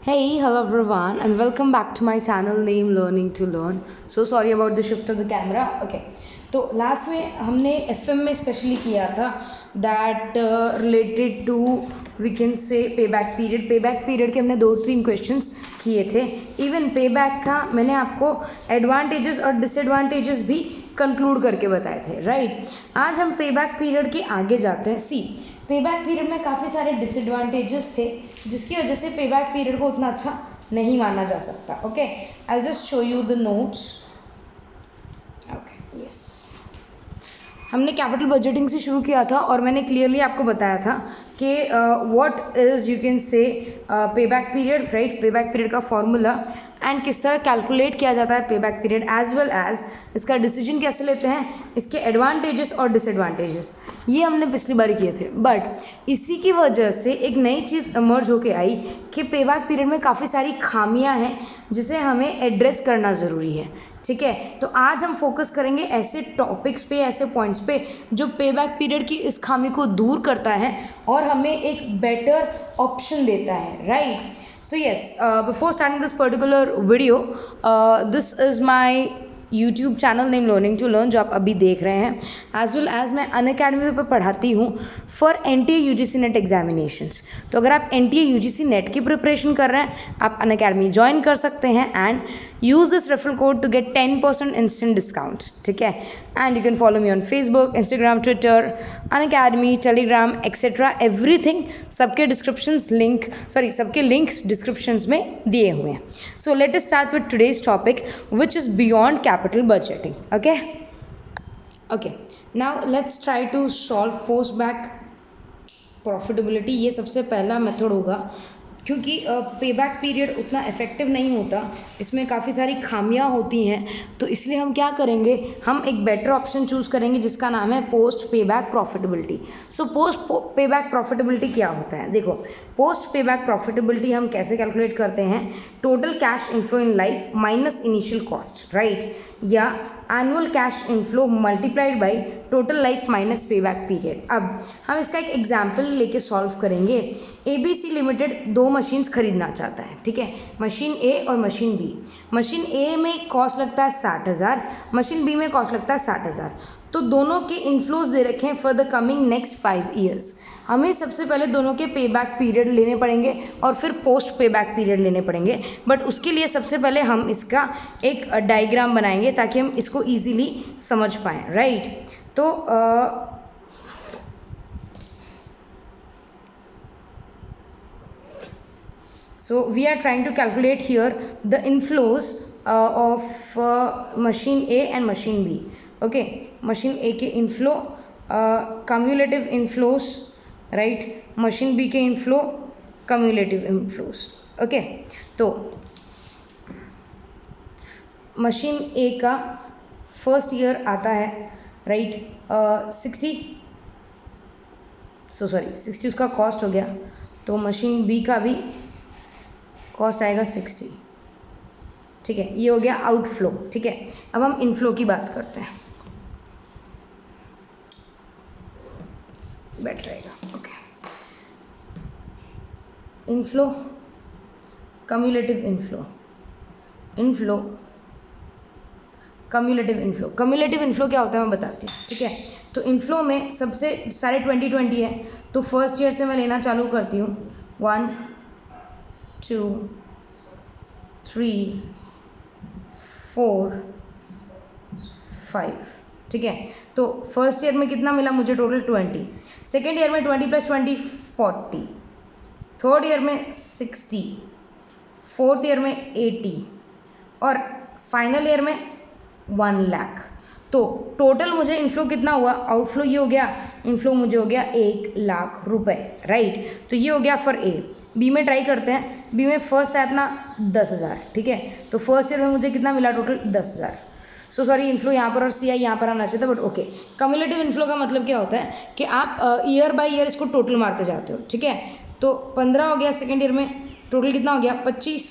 Hey, hello everyone, and welcome back to my channel name Learning to Learn. So sorry about the shift of the camera. Okay, तो last में हमने FM में specially किया था that related to we can say पे back period के हमने 2-3 questions किए थे. इवन पे बैक का मैंने आपको एडवांटेजेस और डिसएडवांटेजेस भी कंक्लूड करके बताए थे, राइट. आज हम पे बैक पीरियड के आगे जाते हैं. सी, पे बैक पीरियड में काफ़ी सारे डिसएडवांटेजेस थे जिसकी वजह से पे बैक पीरियड को उतना अच्छा नहीं माना जा सकता. Okay, I just show you the notes. Okay, yes, हमने कैपिटल बजटिंग से शुरू किया था और मैंने क्लियरली आपको बताया था कि what is you can say पे बैक पीरियड, राइट. पे बैक पीरियड का फॉर्मूला एंड किस तरह कैलकुलेट किया जाता है पे back period, as well as इसका डिसीजन कैसे लेते हैं, इसके एडवांटेजेस और डिसएडवांटेजेस, ये हमने पिछली बार किए थे. बट इसी की वजह से एक नई चीज़ इमर्ज होके आई कि पे बैक पीरियड में काफ़ी सारी खामियां हैं जिसे हमें एड्रेस करना ज़रूरी है. ठीक है, तो आज हम फोकस करेंगे ऐसे टॉपिक्स पे, ऐसे पॉइंट्स पे जो पे बैक पीरियड की इस खामी को दूर करता है और हमें एक बेटर ऑप्शन देता है, right. So yes, before starting this particular video, this is my YouTube channel name learning to learn जो आप अभी देख रहे हैं, एज वेल एज मैं अनअकैडमी पर पढ़ाती हूँ for NTA UGC net examinations. तो अगर आप NTA UGC नेट की प्रिपरेशन कर रहे हैं आप अनअकैडमी ज्वाइन कर सकते हैं and use this referral code to get 10% instant discount. ठीक है, and you can follow me on Facebook, Instagram, Twitter, Unacademy, Telegram etcetera everything. सबके डिस्क्रिप्शंस लिंक सबके लिंक्स डिस्क्रिप्शंस में दिए हुए हैं. So let us start with today's topic which is beyond capital budgeting. Okay, now let's try to solve post back profitability. ये सबसे पहला method होगा क्योंकि पे बैक पीरियड उतना इफेक्टिव नहीं होता, इसमें काफ़ी सारी खामियां होती हैं. तो इसलिए हम क्या करेंगे, हम एक बेटर ऑप्शन चूज़ करेंगे जिसका नाम है post pay back profitability. So post pay back profitability क्या होता है, देखो. पोस्ट पे बैक प्रॉफिटेबिलिटी हम कैसे कैलकुलेट करते हैं, total cash inflow in life minus initial cost, right, या annual cash inflow multiplied by total life minus pay back period. अब हम इसका एक एग्जाम्पल लेके सॉल्व करेंगे. ABC लिमिटेड 2 मशीन्स खरीदना चाहता है. ठीक है, मशीन A और मशीन B. मशीन A में कॉस्ट लगता है 60,000, मशीन B में कॉस्ट लगता है 60,000. तो दोनों के इनफ्लोज दे रखे हैं for the coming next 5 years. हमें सबसे पहले दोनों के पे बैक पीरियड लेने पड़ेंगे और फिर पोस्ट पे बैक पीरियड लेने पड़ेंगे. बट उसके लिए सबसे पहले हम इसका एक डायग्राम बनाएंगे ताकि हम इसको ईजिली समझ पाएँ, राइट. तो so we are trying to calculate here the inflows of machine A and machine B. Okay, machine A के inflow, cumulative inflows, right, machine B के inflow, cumulative inflows. Okay, तो machine A का first year आता है, right, 60 उसका cost हो गया. तो मशीन B का भी कॉस्ट आएगा 60. ठीक है, ये हो गया आउटफ्लो. ठीक है, अब हम इनफ्लो की बात करते हैं, बेटर रहेगा. Okay, inflow, cumulative inflow, inflow, cumulative inflow. Cumulative inflow क्या होता है मैं बताती हूँ. ठीक है, तो इनफ्लो में सबसे सारे 2020 है, तो फर्स्ट ईयर से मैं लेना चालू करती हूँ. 1 2 3 4 5. ठीक है, तो फर्स्ट ईयर में कितना मिला मुझे, टोटल 20. सेकेंड ईयर में 20 + 20 40. थर्ड ईयर में 60. फोर्थ ईयर में 80 और फाइनल ईयर में 1 लाख. तो टोटल मुझे इनफ्लो कितना हुआ, आउटफ्लो ये हो गया, इनफ्लो मुझे हो गया 1 लाख रुपए, राइट. तो ये हो गया फॉर A. B में ट्राई करते हैं. B में फर्स्ट है अपना 10,000. ठीक है, तो फर्स्ट ईयर में मुझे कितना मिला, टोटल 10,000. सो सॉरी, इनफ्लो यहाँ पर और CI यहाँ पर आना चाहिए था, बट ओके. कम्युलेटिव इनफ्लो का मतलब क्या होता है कि आप ईयर बाय ईयर इसको टोटल मारते जाते हो. ठीक है, तो 15 हो गया सेकेंड ईयर में, टोटल कितना हो गया 25,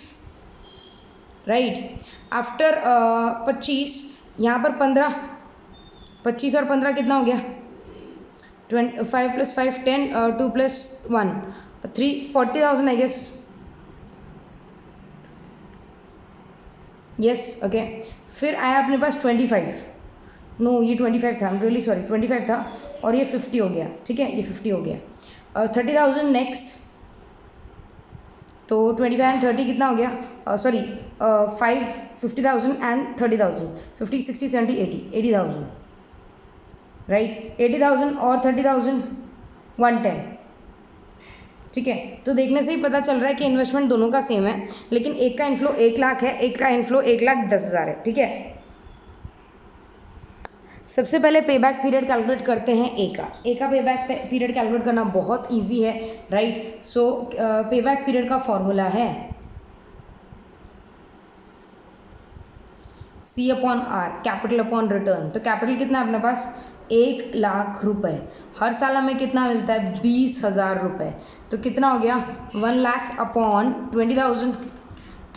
राइट. आफ्टर 25 यहाँ पर 15, 25 और 15 कितना हो गया, 5 + 5 10, 2 + 1 3, 40,000 आई गेस. Yes okay. फिर आया अपने पास 25, नो ये 25 था, आई एम रियली सॉरी 25 था, और ये 50 हो गया, ठीक है, ये 50 हो गया। 30,000 नेक्स्ट, तो 25 एंड 30 कितना हो गया, सॉरी 50,000 एंड 30,000, 50 60 70 80,000, राइट। 80,000 और 30,000 110, ठीक है। तो देखने से ही पता चल रहा है कि इन्वेस्टमेंट दोनों का सेम है, लेकिन एक का इनफ्लो 1 लाख है, एक का इनफ्लो 1,10,000 है, ठीक है। सबसे पहले पे बैक पीरियड कैलकुलेट करते हैं ए का पे बैक पीरियड कैलकुलेट करना बहुत इजी है, right. So pay back period का फॉर्मूला है C upon R, capital upon return. तो कैपिटल कितना है अपने पास, 1,00,000 रुपए। हर साल हमें कितना मिलता है, 20,000 रुपए। तो कितना हो गया, 1 लाख अपॉन 20,000,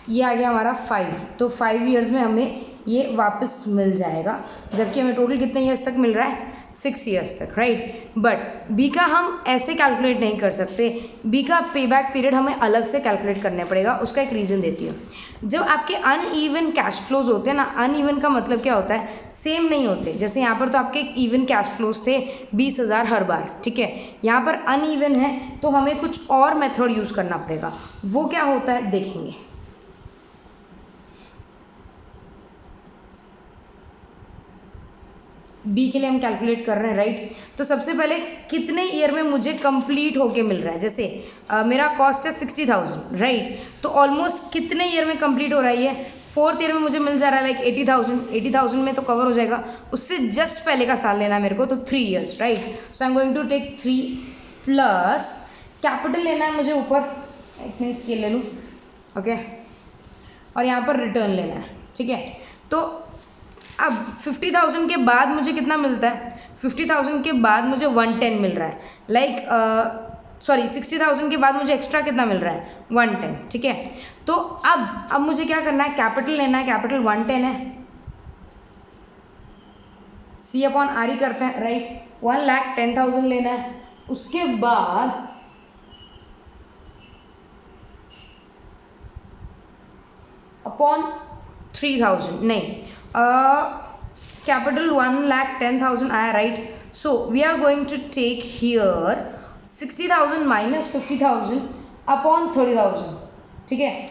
ये आ गया हमारा 5। तो 5 ईयर्स में हमें ये वापस मिल जाएगा, जबकि हमें टोटल कितने ईयर्स तक मिल रहा है, 6 ईयर्स तक, राइट। बट बी का हम ऐसे कैलकुलेट नहीं कर सकते, बी का पे बैक पीरियड हमें अलग से कैलकुलेट करना पड़ेगा। उसका एक रीज़न देती हूँ। जब आपके अनइवन कैश फ्लोज होते हैं ना, अनइवन का मतलब क्या होता है, सेम नहीं होते। जैसे यहाँ पर तो आपके इवन कैश फ्लोज थे 20,000 हर बार, ठीक है। यहाँ पर अनइवन है तो हमें कुछ और मेथड यूज़ करना पड़ेगा। वो क्या होता है देखेंगे। बी के लिए हम कैलकुलेट कर रहे हैं, राइट। तो सबसे पहले कितने ईयर में मुझे कंप्लीट होके मिल रहा है। जैसे मेरा कॉस्ट है 60,000, राइट। तो ऑलमोस्ट कितने ईयर में कंप्लीट हो रहा है ये, 4th ईयर में मुझे मिल जा रहा है लाइक 80,000 में तो कवर हो जाएगा। उससे जस्ट पहले का साल लेना है मेरे को, तो 3 years, right. So I am going to take 3 plus capital लेना है मुझे ऊपर, एक मिनट ये ले लूँ, ओके। और यहाँ पर रिटर्न लेना है, ठीक है। तो अब 50,000 के बाद मुझे कितना मिलता है, 50,000 के बाद मुझे 110 मिल रहा है, लाइक सॉरी 60,000 के बाद मुझे एक्स्ट्रा कितना मिल रहा है, 110, ठीक है। तो अब मुझे क्या करना है, कैपिटल लेना है, कैपिटल 110 है, C अपॉन आर ही करते हैं, राइट। 1,10,000 लेना है, उसके बाद अपॉन 3,000, नहीं कैपिटल 1,10,000 आया, right. So we are going to take here 60,000 minus 50,000 upon 30,000, ठीक है।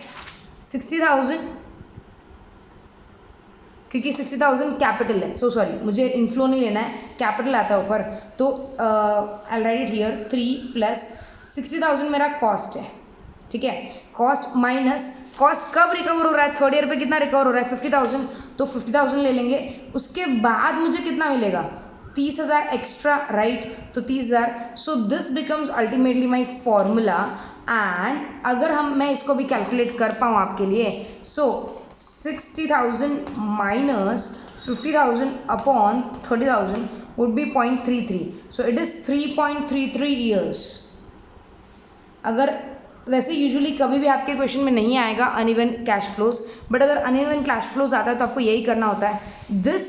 60,000 क्योंकि 60,000 कैपिटल है, सो सॉरी मुझे इनफ्लो नहीं लेना है, कैपिटल आता है ऊपर, तो आई राइट इट हियर 3 प्लस 60,000 मेरा कॉस्ट है, ठीक है। कॉस्ट माइनस कॉस्ट कब रिकवर हो रहा है, 3rd ईयर पे कितना रिकवर हो रहा है, 50,000, तो 50,000 ले लेंगे। उसके बाद मुझे कितना मिलेगा, 30,000 एक्स्ट्रा, राइट। तो 30,000, so this becomes ultimately my formula. And अगर मैं इसको भी कैलकुलेट कर पाऊँ आपके लिए, सो 60,000 minus 50,000 upon 30,000 would be 0.33, so it is 3.33 years. अगर वैसे यूजुअली कभी भी आपके क्वेश्चन में नहीं आएगा अनइवन कैश फ्लोज, बट अगर अनइवन कैश फ्लोज आता है तो आपको यही करना होता है। दिस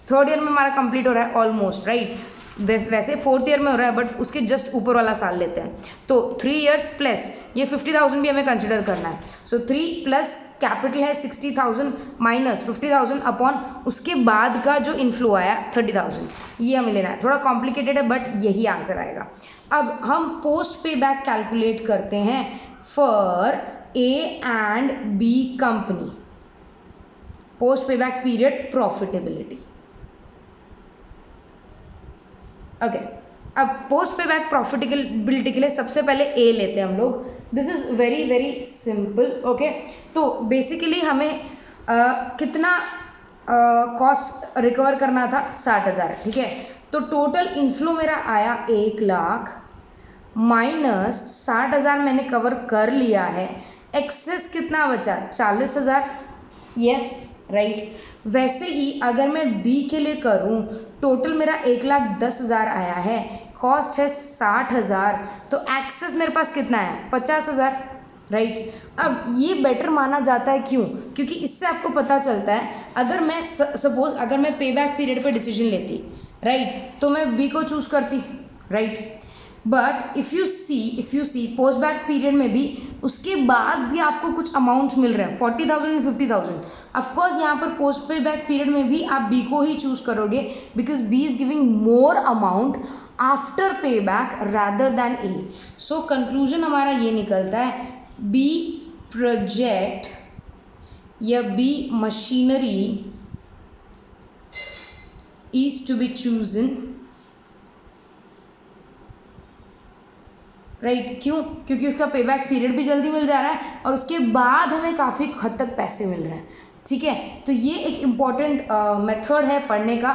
3rd ईयर में हमारा कंप्लीट हो रहा है ऑलमोस्ट, राइट। वैसे 4th ईयर में हो रहा है, बट उसके जस्ट ऊपर वाला साल लेते हैं। तो 3 ईयर्स प्लस ये 50,000 भी हमें कंसिडर करना है। सो 3 प्लस कैपिटल है 60,000 माइनस 50,000 अपॉन उसके बाद का जो इनफ्लो आया 30,000, ये हमें लेना है। थोड़ा कॉम्प्लिकेटेड है बट यही आंसर आएगा। अब हम पोस्ट पे बैक कैलकुलेट करते हैं for A and B company, post pay back period profitability, okay. अब पोस्ट पे बैक प्रॉफिटेबिलिटी के लिए सबसे पहले ए लेते हैं हम लोग। This is very very simple, okay. तो बेसिकली हमें कितना कॉस्ट रिकवर करना था, 60,000, ठीक है। तो टोटल इनफ्लो मेरा आया 1 लाख माइनस 60,000 मैंने कवर कर लिया है, एक्सेस कितना बचा, 40,000, यस, राइट। वैसे ही अगर मैं बी के लिए करूं, टोटल मेरा 1,10,000 आया है, कॉस्ट है 60,000, तो एक्सेस मेरे पास कितना है, 50,000, राइट। अब ये बेटर माना जाता है, क्यों, क्योंकि इससे आपको पता चलता है अगर मैं सपोज अगर मैं पे बैक पीरियड पे डिसीजन लेती, राइट, तो मैं बी को चूज करती, right. But if you see post back period में भी उसके बाद भी आपको कुछ अमाउंट्स मिल रहे हैं 40,000 एंड 50,000. ऑफकोर्स यहाँ पर पोस्ट पे बैक पीरियड में भी आप बी को ही चूज करोगे because B is giving more amount after pay back rather than A. So conclusion हमारा ये निकलता है बी प्रोजेक्ट या B machinery is to be chosen. Right क्यों? क्योंकि उसका पे बैक पीरियड भी जल्दी मिल जा रहा है और उसके बाद हमें काफ़ी हद तक पैसे मिल रहे हैं. ठीक है, तो ये एक इम्पॉर्टेंट मेथड है पढ़ने का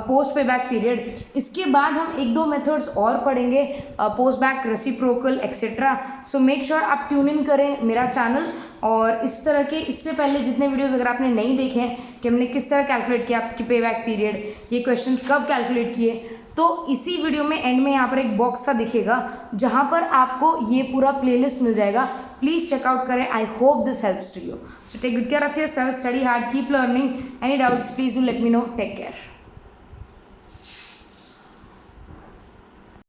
पोस्ट पे बैक पीरियड. इसके बाद हम एक दो मेथड्स और पढ़ेंगे post back reciprocal etcetera. So make sure आप ट्यून इन करें मेरा चैनल. और इस तरह के इससे पहले जितने वीडियोस अगर आपने नहीं देखे हैं कि हमने किस तरह कैलकुलेट किया आपकी पे बैक पीरियड, ये क्वेश्चंस कब कैलकुलेट किए, तो इसी वीडियो में एंड में यहाँ पर एक बॉक्स सा दिखेगा जहाँ पर आपको ये पूरा प्लेलिस्ट मिल जाएगा. प्लीज चेकआउट करें. I hope this helps to you. So take good care of your self, study hard, keep learning. Any doubts please do let me know. Take care.